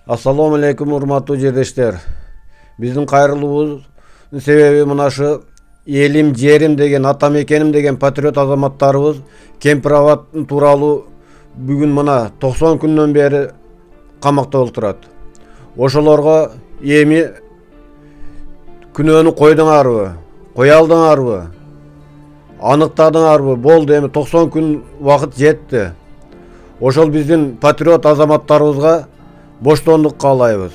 Assalamu alaikum, урматтуу жердештер. Биздин кайрылуубуздун себеби мынашы элим, жерим деген, ата мекеним деген патриот азаматтарыбыз Кемпир-Абад тууралуу бүгүн мына 90 күндөн бери камакта отурат. Ошолорго эми күнөөнү койдуңарбы, кое алдыңарбы, аныктадыңарбы? Болду, эми 90 күн убакыт жетти. Ошол биздин патриот азаматтарыбызга боштондук каалайбыз.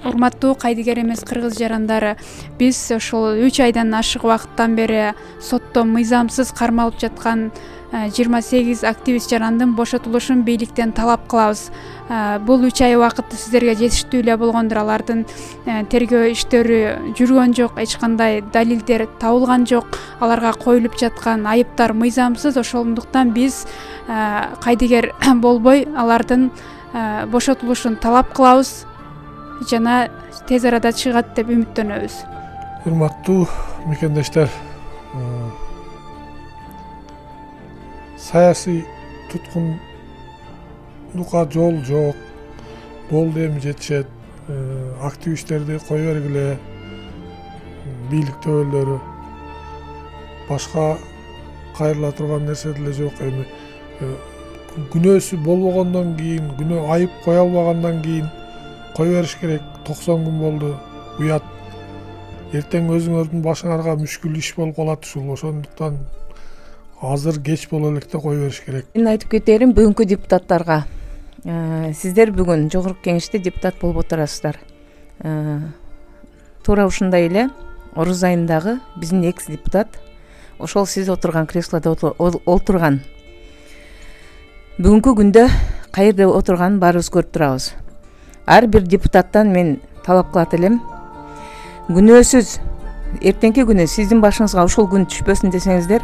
Урматтуу кайдыгер эмес кыргыз жарандары, биз ошол 3 айдан ашык убакыттан бери сотто мыйзамсыз кармалып жаткан 28 активист жарандын бошотулушун бийликтен талап кылабыз. Бул 3 ай убакыт сиздерге жетиштүү эле болгондур. Алардын тергөө иштери жүргөн жок, эч кандай далилдер табылган жок. Аларга коюлуп жаткан айыптар мыйзамсыз. Ошондуктан биз кайдыгер болбой алардын бошотулушун талап кылабыз жана тез арада чыгат деп үмүттөнөбүз. Урматтуу мекендештер, саясий туткундукка жол жок. Болду, эми жетишет. Активисттерди кое бергиле. Бийлик төбөлдөрү башка кайрыла турган нерсе деле жок. Эми күнөөсү болбогондон кийин, күнөө айып кое албагандан кийин кое бериш керек. 90 күн болду. Уят. Эртең өзүңөрдүн башыңарга мүшкүл иш болуп калат ушул. Ошондуктан азыр кеч боло электе кое бериш керек. Мен айтып кетерим бүгүнкү депутаттарга. Сиздер бүгүн жогорку кеңеште депутат болуп отурасыздар. Туура ушундай эле Орус айындагы биздин экс депутат, ошол сиз отурган креслодо отурган. Бүгүнкү күндө каерде отурганын баарыбыз көрүп турабыз. Ар бир депутаттан мен талап кылат элем. Күнөөсүз эртеңки күнү сиздин башыңызга ушул күн түшпөсүн десеңиздер,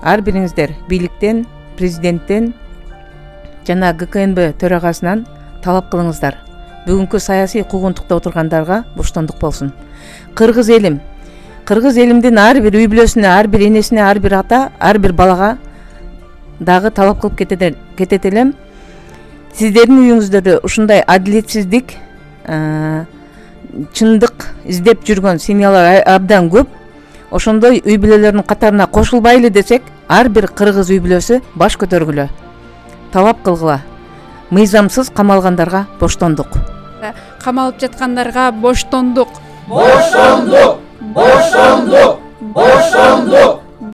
ар бириңиздер бийликтен, президенттен жана ГКНБ төрагасынан талап кылыңыздар. Бүгүнкү саясий куугунтукта отургандарга боштондук болсун. Кыргыз элимдин ар бир үй бүлөсүнө, ар бир энесине, ар бир ата, ар бир балага дагы талап кылып кетет элем. Сиздердин үйүңүздөрдө ушундай адилетсиздик, чындык издеп жүргөн семьялар абдан көп. Ошондой үй бүлөлөрдүн катарына кошулбайлы десек, ар бир кыргыз үй бүлөсү баш көтөргүлө, талап кылгыла. Мыйзамсыз камалгандарга боштондук. Камалып жаткандарга боштондук. Боштондук! Боштондук! Боштондук!